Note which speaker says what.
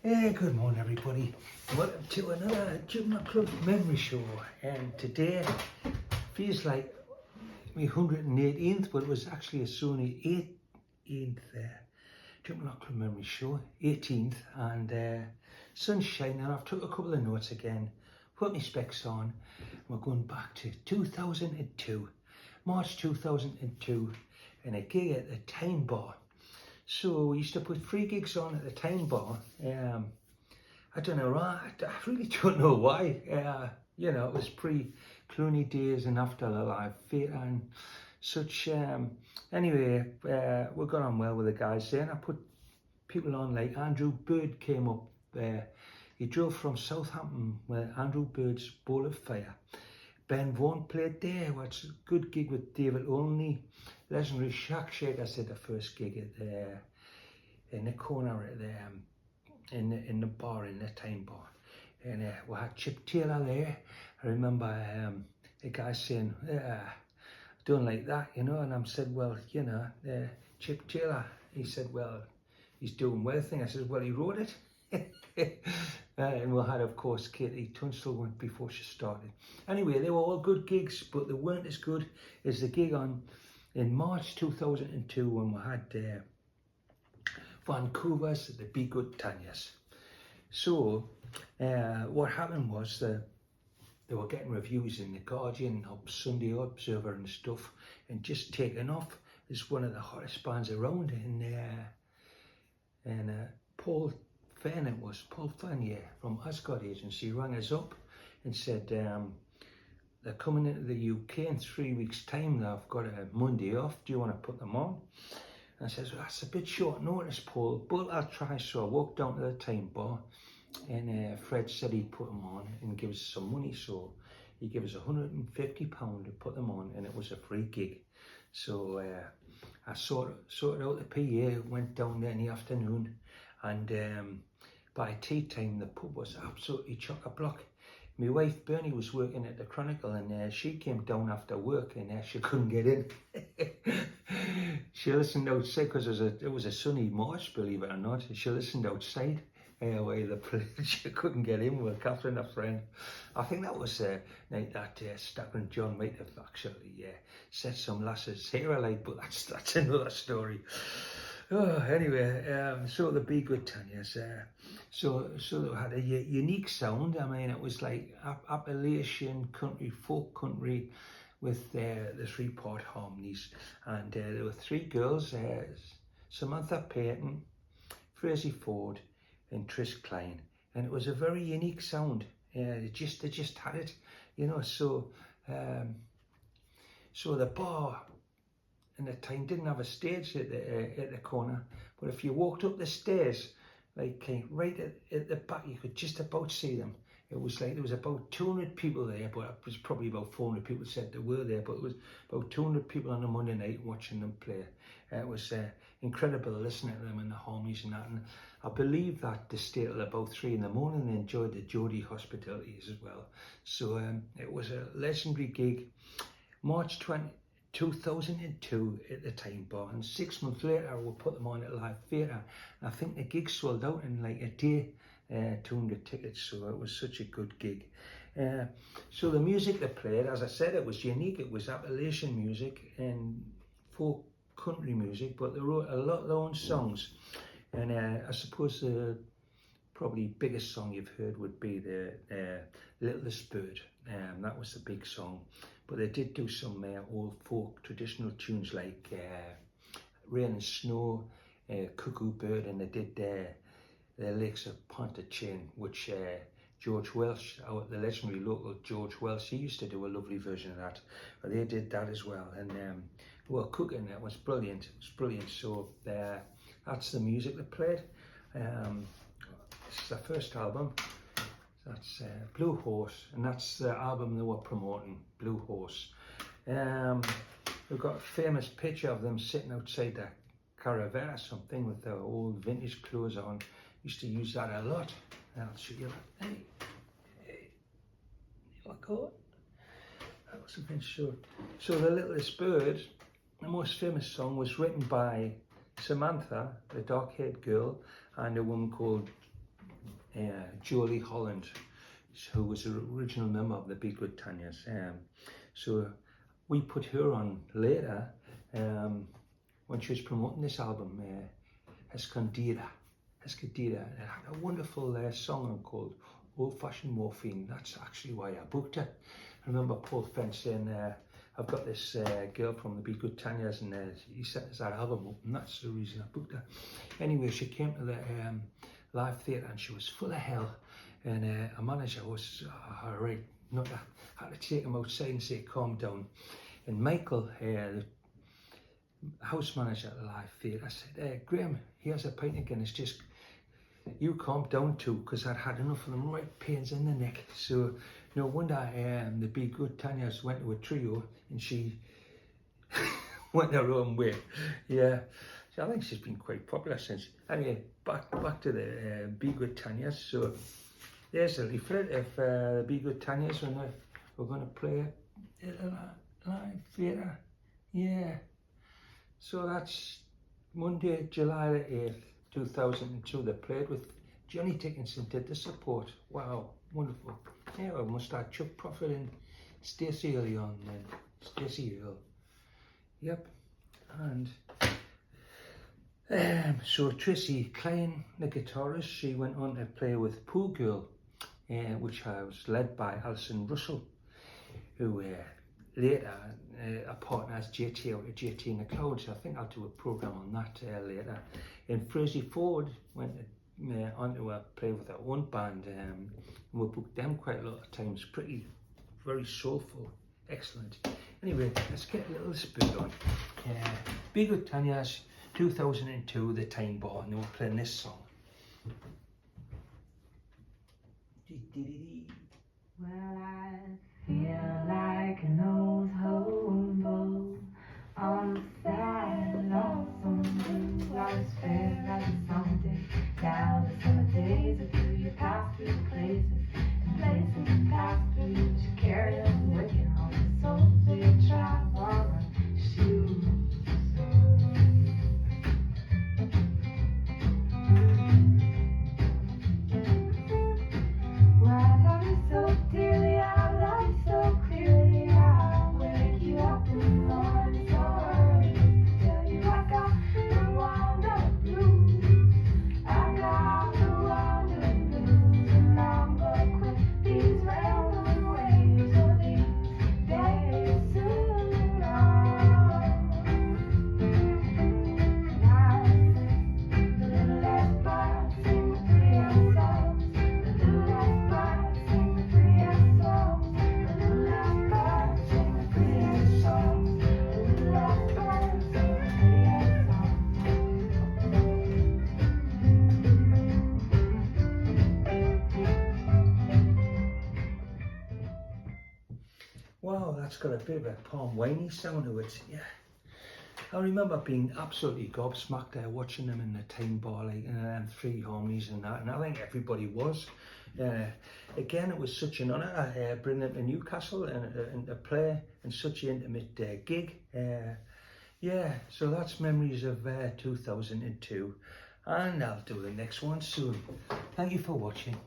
Speaker 1: Hey, good morning everybody. Welcome to another Jumpin Hot Club Memory Show. And today feels like my 118th, but it was actually a Sony 18th Jumpin Hot Club Memory Show, 18th, and sun's shining. I've took a couple of notes again, put my specs on. We're going back to 2002, March 2002, and a gig at the Time Bar. So we used to put 3 gigs on at the Time Bar. I don't know why, I really don't know why. You know, it was pre-Clooney days and after the live theatre and such. Anyway, we got on well with the guys there, and I put people on like Andrew Bird came up there. He drove from Southampton with Andrew Bird's Bowl of Fire. Ben Vaughan played there, which was a good gig with David Olney. Legendary Shack Shakers did the first gig at the, in the corner at the, in the bar, in the Time Bar. And we had Chip Taylor there. I remember the guy saying, don't like that, you know, and I said, well, you know, Chip Taylor, he said, well, he's doing well thing. I said, well, he wrote it. And we had, of course, Katie Tunstall went before she started. Anyway, they were all good gigs, but they weren't as good as the gig in March 2002 when we had Vancouver's The Be Good Tanyas. So what happened was they were getting reviews in The Guardian, Sunday Observer and stuff, and just taken off as one of the hottest bands around. And Paul Fenn from Ascot Agency rang us up and said they're coming into the UK in 3 weeks' time. They've got a Monday off. Do you want to put them on? And I said, well, that's a bit short notice, Paul, but I'll try. So I walked down to the Time Bar, and Fred said he'd put them on and give us some money. So he gave us £150 to put them on, and it was a free gig. So I sorted out the PA, went down there in the afternoon, and by tea time the pub was absolutely chock-a-block. My wife Bernie was working at the Chronicle, and she came down after work, and she couldn't get in. She listened outside because it was a sunny March, believe it or not. She listened outside while the played. She couldn't get in with Catherine, a friend. I think that was night that Staggering John might have actually set some lasses hair alight, but that's another story. Oh, anyway, so the Be Good Tanyas, so they had a unique sound. I mean, it was like Appalachian country, folk country, with the 3-part harmonies. And there were 3 girls, Samantha Payton, Frazee Ford, and Trish Klein. And it was a very unique sound. They just had it, you know. So the bar in the time didn't have a stage at the corner, but if you walked up the stairs, like right at the back, you could just about see them. It was like there was about 200 people there, but it was probably about 400 people said they were there, but it was about 200 people on a Monday night watching them play. It was incredible listening to them and the harmonies and that. And I believe that they stayed till about 3 in the morning and enjoyed the Geordie hospitalities as well. So it was a legendary gig, March 2002 at the Time Bar, and 6 months later we put them on at Live Theatre. I think the gig sold out in like a day, 200 tickets, so it was such a good gig. So the music they played, as I said, it was unique. It was Appalachian music and folk country music, but they wrote a lot of their own songs. And I suppose the probably biggest song you've heard would be the Littlest Bird. That was the big song. But they did do some old folk traditional tunes like Rain and Snow, Cuckoo Bird, and they did the Lakes of Pontchartrain, which George Welsh, the legendary local George Welsh, he used to do a lovely version of that. But they did that as well, and they were cooking. It was brilliant. It was brilliant. So that's the music they played. This is their first album. That's Blue Horse, and that's the album they were promoting, Blue Horse. We've got a famous picture of them sitting outside the caravan or something with their old vintage clothes on. Used to use that a lot. I'll show you that. Hey, you like that? That was a bit short. So the Littlest Bird, the most famous song, was written by Samantha, the dark-haired girl, and a woman called Jolie Holland, who was the original member of the Be Good Tanyas. So we put her on later when she was promoting this album, Escondida. It had a wonderful song called Old Fashioned Morphine. That's actually why I booked her. I remember Paul Fence saying, I've got this girl from the Be Good Tanyas, and he set us that album up, and that's the reason I booked her. Anyway, she came to the live theatre and she was full of hell, and a manager was, alright, I had to take him outside and say, calm down. And Michael, the house manager at the live theatre, said, Graham, here's a pint of Guinness, just you calm down too, because I'd had enough of them right pains in the neck. So no wonder the Be Good Tanyas went to a trio and she went her own way. Yeah, so I think she's been quite popular since. Anyway, back to the Be Good Tanyas. So there's a leaflet of the Be Good Tanyas, and we're going to play it at a live theatre. Yeah, so that's Monday, July the 8th, 2002. They played with Johnny Dickinson, did the support. Wow, wonderful. Yeah, we must have Chuck Prophet and Stacey Early on then. Stacey Earl. Yep. And so Tracy Klein, the guitarist, she went on to play with Pool Girl, which was led by Alison Russell, who later a partner as JT out of JT in the Clouds. I think I'll do a programme on that later. And Frazee Ford went on to play with her own band, and we booked them quite a lot of times. Very soulful, excellent. Anyway, let's get a little spin on. Be Good Tanyas, 2002, The Time Bar, and they were playing this song.
Speaker 2: Well, I feel like an old hobo on the side of some blue. I was fair as a Sunday. Now the summer days are through. You pass through places you pass through. You carry them with you on the soles of your travel shoes. Well, I love you so dearly, I love you so clearly. I'll wake you up in the morning so early to tell you I got the wonder blues. I got the wonder blues, and I'm gonna quit these railroad waves or these days soon. Now the little last bird sing the prettiest songs. The little last bird sing the prettiest songs. The little last bird sing the prettiest songs. The little last bird sing the prettiest songs.
Speaker 1: Wow, that's got a bit of a Palm Winey sound to it. Yeah, I remember being absolutely gobsmacked there watching them in the Time Bar, like, and them three harmonies and that, and I think everybody was. Again, it was such an honour bringing them to Newcastle and to play in such an intimate gig. Yeah, so that's memories of 2002, and I'll do the next one soon. Thank you for watching.